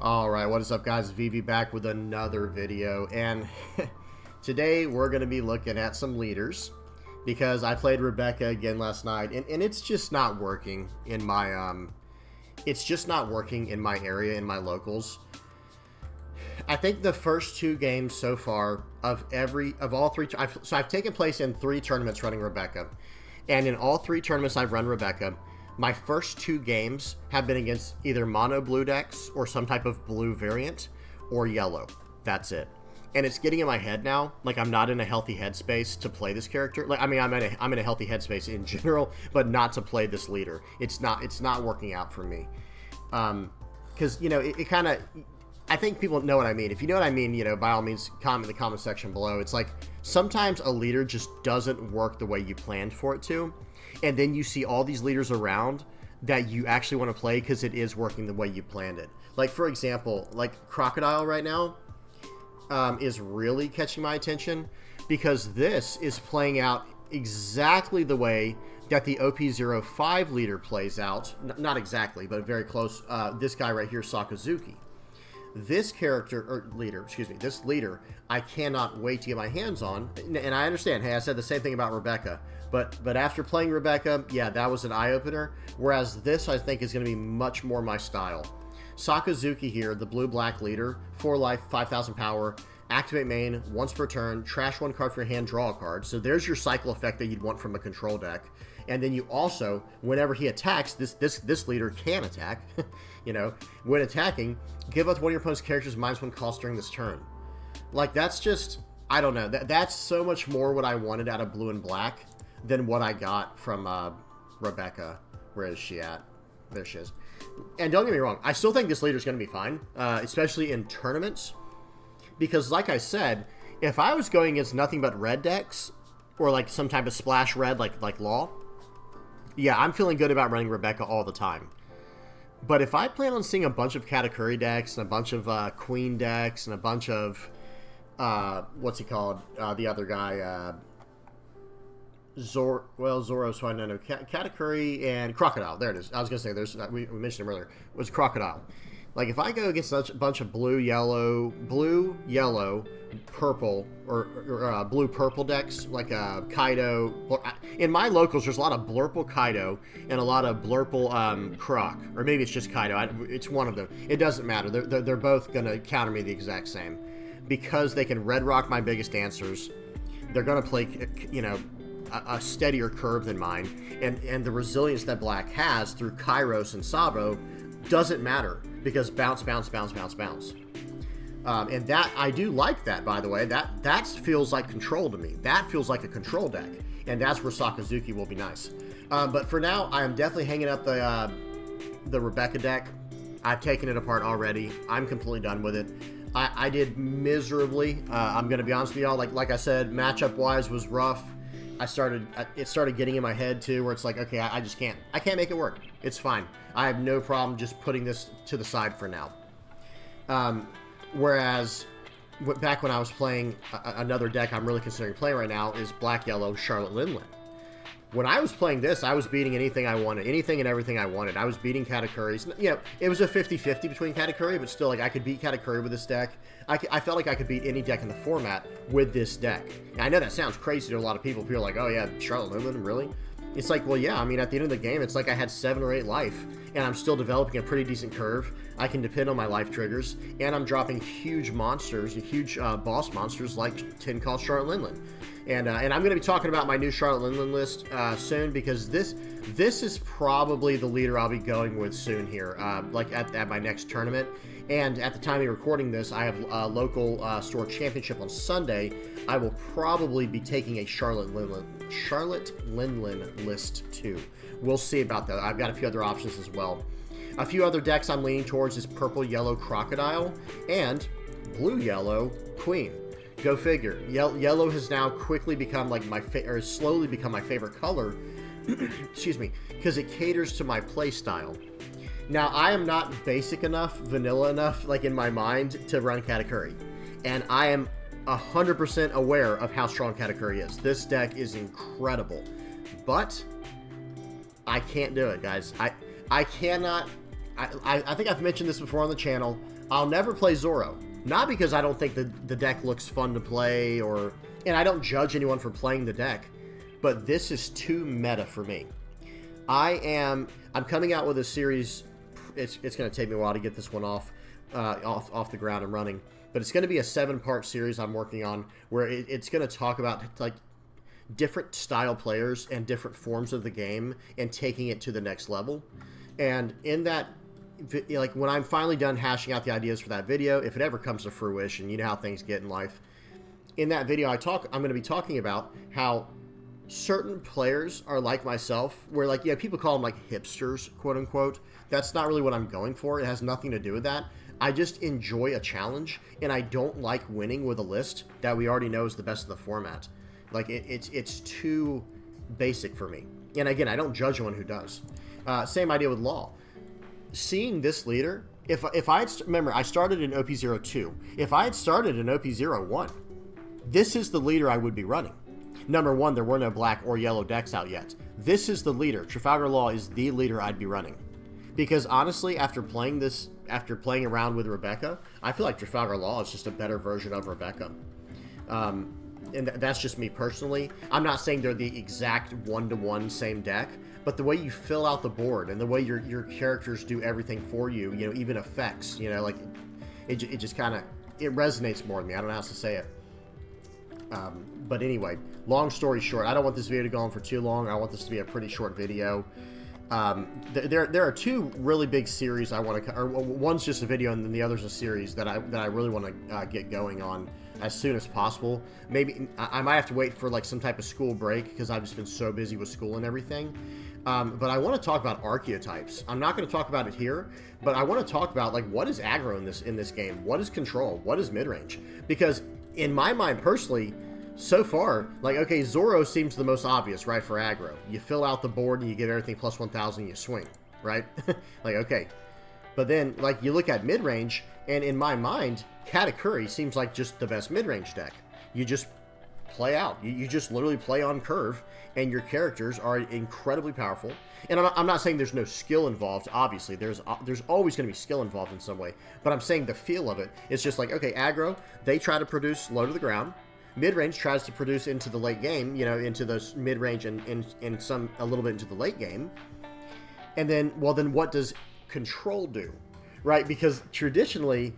Alright, what is up guys? Vivi back with another video, and today we're going to be looking at some leaders because I played Rebecca again last night and it's just not working in my it's just not working in my area, in my locals. I think the first two games so far of all three, I've taken place in 3 tournaments running Rebecca, and in all 3 tournaments I've run Rebecca, my first 2 games have been against either mono blue decks or some type of blue variant or yellow. That's it. And it's getting in my head now, like I'm not in a healthy headspace to play this character. Like, I mean, I'm in a healthy headspace in general, but not to play this leader. It's not working out for me. Because, you know, it kind of, I think people know what I mean. If you know what I mean, you know, by all means, comment in the comment section below. It's like sometimes a leader just doesn't work the way you planned for it to. And then you see all these leaders around that you actually want to play because it is working the way you planned it. Like, for example, like Crocodile right now is really catching my attention because this is playing out exactly the way that the OP-05 leader plays out. Not exactly, but very close. This guy right here, Sakazuki. This character, or leader, excuse me, this leader, I cannot wait to get my hands on. And I understand, hey, I said the same thing about Rebecca. But after playing Rebecca, yeah, that was an eye-opener. Whereas this, I think, is going to be much more my style. Sakazuki here, the blue-black leader, 4 life, 5,000 power, activate main, once per turn, trash 1 card from your hand, draw a card. So there's your cycle effect that you'd want from a control deck. And then you also, whenever he attacks, this leader can attack, you know, when attacking, give up one of your opponent's characters -1 cost during this turn. Like, that's just, I don't know, that's so much more what I wanted out of blue and black than what I got from Rebecca. Where is she at? There she is. And don't get me wrong, I still think this leader is going to be fine, especially in tournaments. Because like I said, if I was going against nothing but red decks, or like some type of splash red like Law, yeah, I'm feeling good about running Rebecca all the time. But if I plan on seeing a bunch of Katakuri decks, and a bunch of Queen decks, and a bunch of, what's he called, the other guy, Zoro's fine, no, Katakuri and Crocodile, there it is. I was going to say, there's we mentioned him earlier, it was Crocodile. Like, if I go against a bunch of blue, yellow, purple, or blue-purple decks, like Kaido. In my locals, there's a lot of Blurple Kaido and a lot of Blurple Croc. Or maybe it's just Kaido. It's one of them. It doesn't matter. They're both going to counter me the exact same. Because they can Red Rock my biggest answers, they're going to play, you know, a steadier curve than mine. And the resilience that Black has through Kairos and Sabo doesn't matter. Because bounce, bounce, bounce, bounce, bounce. And that, I do like that, by the way. That feels like control to me. That feels like a control deck. And that's where Sakazuki will be nice. But for now, I am definitely hanging up the Rebecca deck. I've taken it apart already. I'm completely done with it. I did miserably. I'm going to be honest with y'all. Like I said, matchup-wise was rough. It started getting in my head too, where it's like, okay, I just can't. I can't make it work. It's fine. I have no problem just putting this to the side for now. Whereas, back when I was playing another deck I'm really considering playing right now is Black-Yellow Charlotte Linlin. When I was playing this, I was beating anything I wanted. Anything and everything I wanted. I was beating Katakuris. You know, it was a 50-50 between Katakuri, but still, like, I could beat Katakuri with this deck. I felt like I could beat any deck in the format with this deck. And I know that sounds crazy to a lot of people. People are like, oh yeah, Charlotte Linlin, really? It's like, well, yeah, I mean, at the end of the game, it's like I had 7 or 8 life, and I'm still developing a pretty decent curve. I can depend on my life triggers, and I'm dropping huge monsters, huge boss monsters like 10 cost Charlotte Linlin. And I'm going to be talking about my new Charlotte Linlin list soon, because this is probably the leader I'll be going with soon here, like at my next tournament. And at the time of recording this, I have a local store championship on Sunday. I will probably be taking a Charlotte Linlin list too. We'll see about that. I've got a few other options as well. A few other decks I'm leaning towards is purple-yellow Crocodile and blue-yellow Queen. Go figure. Yellow has now quickly become like slowly become my favorite color. Excuse me, because it caters to my play style. Now, I am not basic enough, vanilla enough, like in my mind, to run Katakuri. And I am 100% aware of how strong Katakuri is. This deck is incredible. But I can't do it, guys. I cannot I think I've mentioned this before on the channel. I'll never play Zoro. Not because I don't think the deck looks fun to play, and I don't judge anyone for playing the deck, but this is too meta for me. I'm coming out with a series. It's going to take me a while to get this one off the ground and running, but it's going to be a 7-part series I'm working on where it's going to talk about like different style players and different forms of the game and taking it to the next level. And in that, like, when I'm finally done hashing out the ideas for that video, if it ever comes to fruition, you know how things get in life. In that video, I'm going to be talking about how certain players are like myself, where, like, yeah, people call them like hipsters, quote unquote. That's not really what I'm going for. It has nothing to do with that. I just enjoy a challenge, and I don't like winning with a list that we already know is the best of the format. Like, it's too basic for me. And again, I don't judge anyone who does. Same idea with Law. Seeing this leader, if I had, remember, I started in OP-02. If I had started in OP-01, this is the leader I would be running. Number one, there were no black or yellow decks out yet. This is the leader. Trafalgar Law is the leader I'd be running. Because honestly, after playing around with Rebecca, I feel like Trafalgar Law is just a better version of Rebecca. And that's just me personally. I'm not saying they're the exact one-to-one same deck, but the way you fill out the board and the way your characters do everything for you, you know, even effects, you know, like, it just kind of, it resonates more with me. I don't know how else to say it. But anyway, long story short, I don't want this video to go on for too long. I want this to be a pretty short video. There are 2 really big series I want to, or one's just a video and then the other's a series that I really want to get going on as soon as possible. Maybe I might have to wait for like some type of school break because I've just been so busy with school and everything. But I want to talk about archetypes. I'm not going to talk about it here, but I want to talk about, like, what is aggro in this game? What is control? What is mid-range? Because in my mind personally, so far, like, okay, Zoro seems the most obvious, right, for aggro. You fill out the board and you get everything plus 1,000 and you swing, right? Like, okay. But then, like, you look at mid-range, and in my mind, Katakuri seems like just the best mid-range deck. You just play out. You just literally play on curve, and your characters are incredibly powerful. And I'm not saying there's no skill involved. Obviously, there's always going to be skill involved in some way. But I'm saying the feel of it, it's just like, okay, aggro, they try to produce low to the ground. Mid-range tries to produce into the late game, you know, into those mid-range and some a little bit into the late game. And then, well, then what does control do, right? Because traditionally,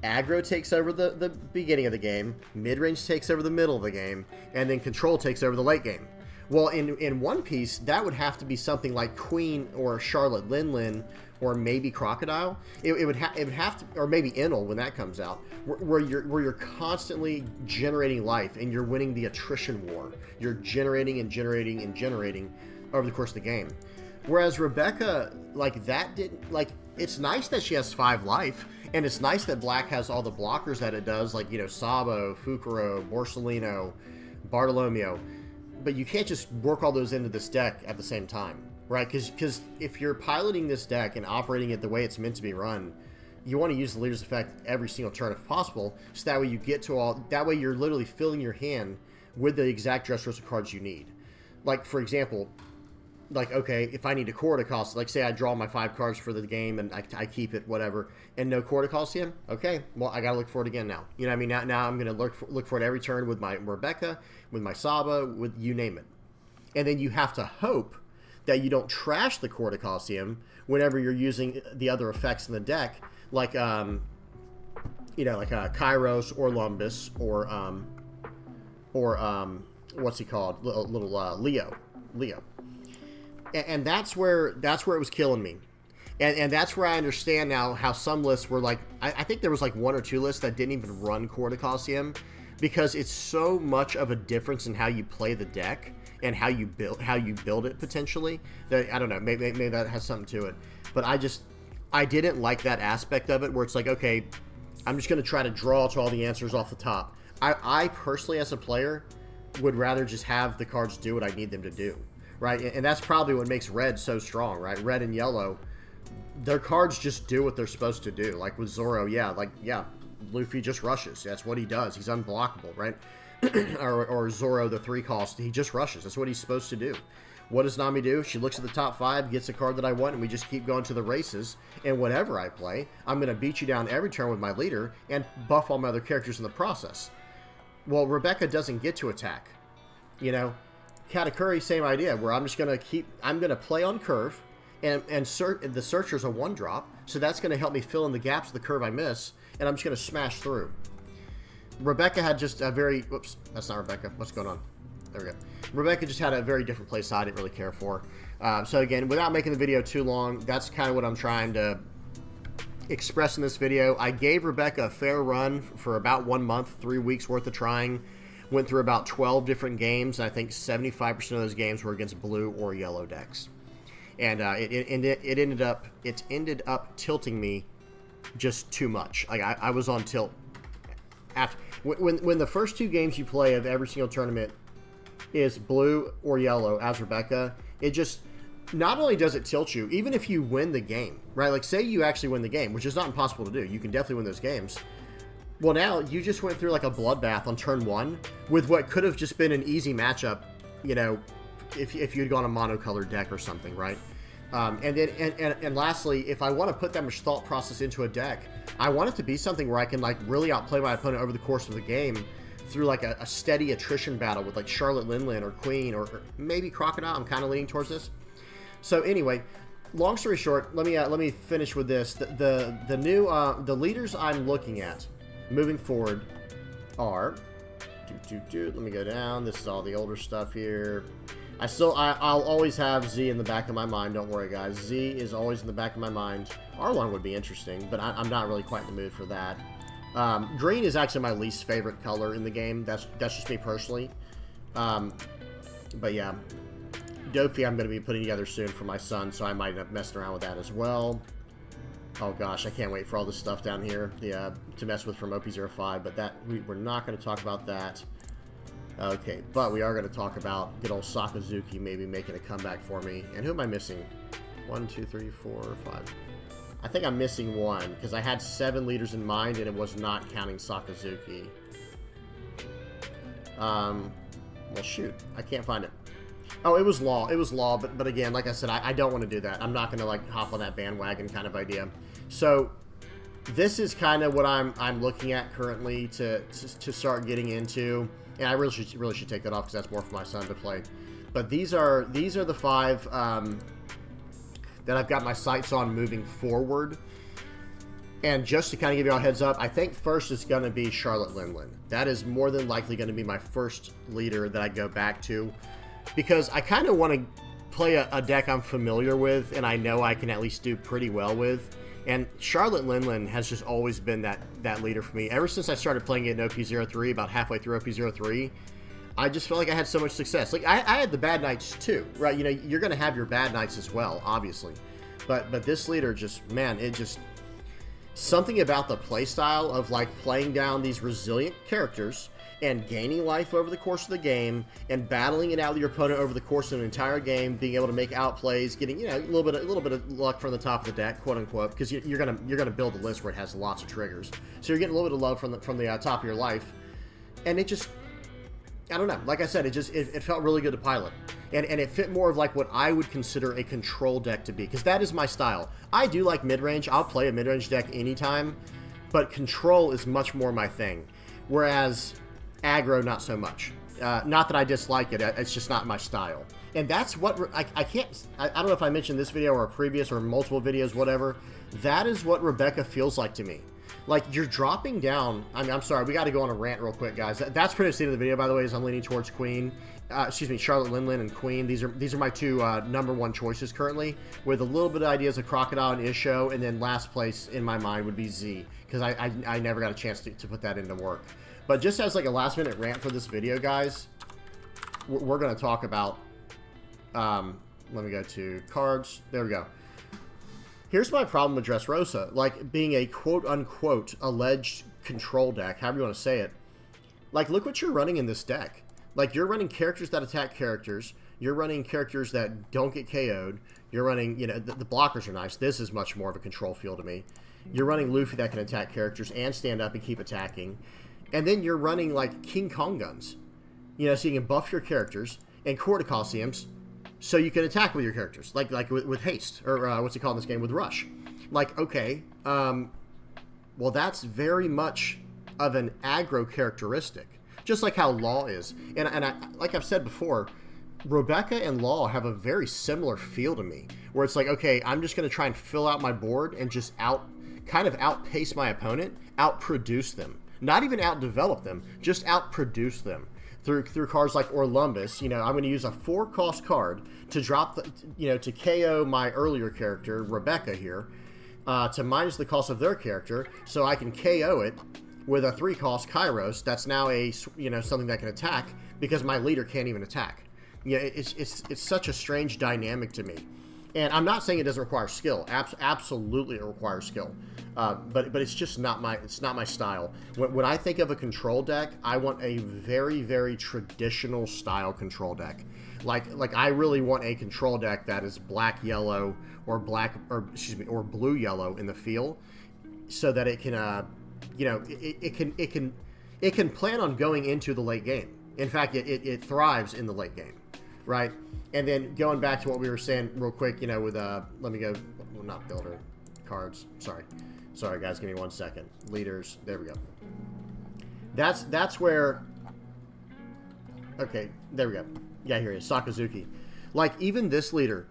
aggro takes over the beginning of the game, mid-range takes over the middle of the game, and then control takes over the late game. Well, in One Piece, that would have to be something like Queen or Charlotte Lin, or maybe Crocodile. It would have to, or maybe Enel when that comes out, where you're constantly generating life and you're winning the attrition war. You're generating and generating and generating over the course of the game. Whereas Rebecca, like, that didn't, like, it's nice that she has 5 life, and it's nice that Black has all the blockers that it does, like, you know, Sabo, Fukuro, Borsellino, Bartolomeo. But you can't just work all those into this deck at the same time, right? Because if you're piloting this deck and operating it the way it's meant to be run, you want to use the leader's effect every single turn if possible, so that way you get to all, that way you're literally filling your hand with the exact Dressrosa cards you need. Like, for example, like, okay, if I need a Corda cost, like, say I draw my 5 cards for the game and I keep it, whatever, and no Corda Coliseum, okay, well, I gotta look for it again now. You know what I mean? Now I'm gonna look for it every turn with my Rebecca, with my Saba, with you name it. And then you have to hope that you don't trash the Corda Coliseum whenever you're using the other effects in the deck, like, you know, like Kairos or Lumbus or what's he called? Little Leo. And that's where it was killing me. And that's where I understand now how some lists were like, I think there was like 1 or 2 lists that didn't even run Corda Coliseum, because it's so much of a difference in how you play the deck and how you build it potentially, that I don't know, maybe that has something to it. But I didn't like that aspect of it where it's like, okay, I'm just going to try to draw to all the answers off the top. I personally, as a player, would rather just have the cards do what I need them to do. Right, and that's probably what makes red so strong, right? Red and yellow, their cards just do what they're supposed to do. Like with Zoro, yeah, Luffy just rushes. That's what he does. He's unblockable, right? or Zoro, the 3 cost, he just rushes. That's what he's supposed to do. What does Nami do? She looks at the top 5, gets a card that I want, and we just keep going to the races. And whatever I play, I'm going to beat you down every turn with my leader and buff all my other characters in the process. Well, Rebecca doesn't get to attack. You know, Katakuri, same idea, where I'm just going to play on curve, and the Searcher's a 1-drop, so that's going to help me fill in the gaps of the curve I miss, and I'm just going to smash through. Rebecca had just a very... Whoops, that's not Rebecca. What's going on? There we go. Rebecca just had a very different play style I didn't really care for. So again, without making the video too long, that's kind of what I'm trying to express in this video. I gave Rebecca a fair run for about 1 month, 3 weeks worth of trying. Went through about 12 different games, and I think 75% of those games were against blue or yellow decks. And it ended up tilting me just too much. Like I was on tilt. After when the first 2 games you play of every single tournament is blue or yellow as Rebecca, it just, not only does it tilt you, even if you win the game, right? Like say you actually win the game, which is not impossible to do. You can definitely win those games. Well, now you just went through like a bloodbath on turn 1 with what could have just been an easy matchup, you know, if you'd gone a monocolored deck or something, right? And lastly, if I want to put that much thought process into a deck, I want it to be something where I can like really outplay my opponent over the course of the game through like a steady attrition battle with like Charlotte Linlin or Queen or maybe Crocodile. I'm kind of leaning towards this. So anyway, long story short, let me finish with this. The leaders I'm looking at moving forward are let me go down. This is all the older stuff here. I'll always have Z in the back of my mind. Don't worry, guys. Z is always in the back of my mind. R1 would be interesting, but I'm not really quite in the mood for that. Green is actually my least favorite color in the game. That's just me personally. But yeah, Dofi I'm going to be putting together soon for my son, so I might end up messing around with that as well. Oh gosh, I can't wait for all this stuff down here to mess with from OP-05, but we're not going to talk about that. Okay, but we are going to talk about good old Sakazuki maybe making a comeback for me. And who am I missing? 1, 2, 3, 4, 5. I think I'm missing 1 because I had 7 leaders in mind and it was not counting Sakazuki. Well, shoot, I can't find it. Oh, it was Law. It was Law, but again, like I said, I don't want to do that. I'm not going to like hop on that bandwagon kind of idea. So this is kind of what I'm looking at currently to start getting into. And I really should take that off because that's more for my son to play. But these are the 5 that I've got my sights on moving forward. And just to kind of give you all a heads up, I think first is going to be Charlotte Linlin. That is more than likely going to be my first leader that I go back to. Because I kind of want to play a deck I'm familiar with and I know I can at least do pretty well with. And Charlotte Linlin has just always been that leader for me. Ever since I started playing it in OP-03, about halfway through OP-03, I just felt like I had so much success. Like, I had the bad nights too, right? You know, you're going to have your bad nights as well, obviously. But this leader just, man, it just... Something about the playstyle of, like, playing down these resilient characters and gaining life over the course of the game and battling it out with your opponent over the course of an entire game, being able to make outplays, getting, you know, a little bit of luck from the top of the deck, quote unquote, because you're gonna build a list where it has lots of triggers, so you're getting a little bit of love from the top of your life, and it just, I don't know, like I said, it felt really good to pilot, and it fit more of like what I would consider a control deck to be, because that is my style. I do like mid range. I'll play a mid range deck anytime, but control is much more my thing, whereas aggro, not so much. Not that I dislike it, it's just not my style. And that's what, I don't know if I mentioned this video or a previous or multiple videos, whatever. That is what Rebecca feels like to me. Like, you're dropping down, I'm sorry, we got to go on a rant real quick, guys. That's pretty much the end of the video, by the way, is I'm leaning towards Queen. Excuse me, Charlotte Linlin and Queen. These are my 2 number 1 choices currently, with a little bit of ideas of Crocodile and Isho, and then last place in my mind would be Z, because I never got a chance to put that into work. But just as like a last minute rant for this video, guys, we're going to talk about, let me go to cards. There we go. Here's my problem with Dressrosa. Like, being a quote unquote alleged control deck, however you want to say it. Like, look what you're running in this deck. Like, you're running characters that attack characters. You're running characters that don't get KO'd. You're running, you know, the blockers are nice. This is much more of a control feel to me. You're running Luffy that can attack characters and stand up and keep attacking. And then you're running, like, King Kong guns. You know, so you can buff your characters and Court of Coliseums so you can attack with your characters, like with haste, or what's it called in this game, with rush. Like, okay, well, that's very much of an aggro characteristic, just like how Law is. And I, like I've said before, Rebecca and Law have a very similar feel to me, where it's like, okay, I'm just going to try and fill out my board and just kind of outpace my opponent, outproduce them. Not even outdevelop them, just outproduce them. Through cards like Orlumbus, I'm going to use a 4-cost card to drop to KO my earlier character, Rebecca here, to minus the cost of their character, so I can KO it with a 3-cost Kairos. That's now a something that can attack because my leader can't even attack. It's such a strange dynamic to me, and I'm not saying it doesn't require skill. Absolutely, it requires skill, but it's just not my style. When I think of a control deck, I want a very, very traditional style control deck. Like I really want a control deck that is black yellow or blue yellow in the feel, so that it can it can plan on going into the late game. In fact, it thrives in the late game, right? And then going back to what we were saying real quick, with let me go, well, not builder, cards. Sorry guys, give me 1 second. Leaders, there we go. That's where. Okay, there we go. Yeah, here he is, Sakazuki. Like, even this leader,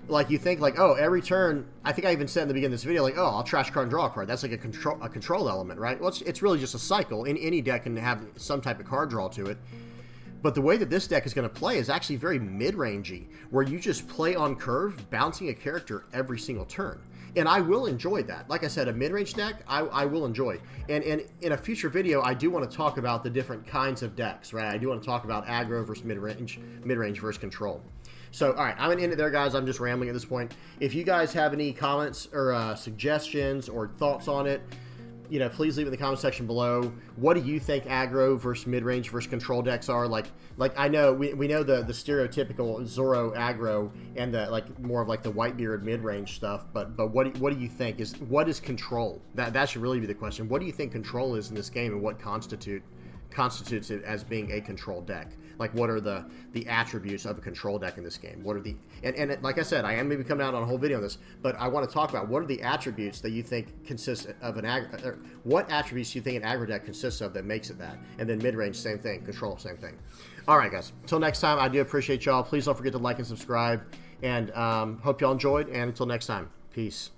like, you think, like, oh, every turn, I think I even said in the beginning of this video, like, oh, I'll trash card and draw a card. That's like a control element, right? Well, it's really just a cycle. Any deck can have some type of card draw to it. But the way that this deck is going to play is actually very mid-rangey, where you just play on curve, bouncing a character every single turn. And I will enjoy that. Like I said, a mid-range deck, I will enjoy. And in a future video, I do want to talk about the different kinds of decks, right? I do want to talk about aggro versus mid-range versus control. So, all right, I'm going to end it there, guys. I'm just rambling at this point. If you guys have any comments or suggestions or thoughts on it, please leave it in the comment section below. What do you think aggro versus mid-range versus control decks are? Like I know we know the stereotypical Zoro aggro and the more of the Whitebeard mid-range stuff, but what do you think what is control? That should really be the question. What do you think control is in this game, and what constitutes it as being a control deck? Like, what are the attributes of a control deck in this game? What are the and like I said, I am maybe coming out on a whole video on this, but I want to talk about what are the attributes that you think consist of what attributes do you think an aggro deck consists of that makes it that? And then mid-range, same thing. Control, same thing. All right, guys. Until next time, I do appreciate y'all. Please don't forget to like and subscribe, and hope y'all enjoyed. And until next time, peace.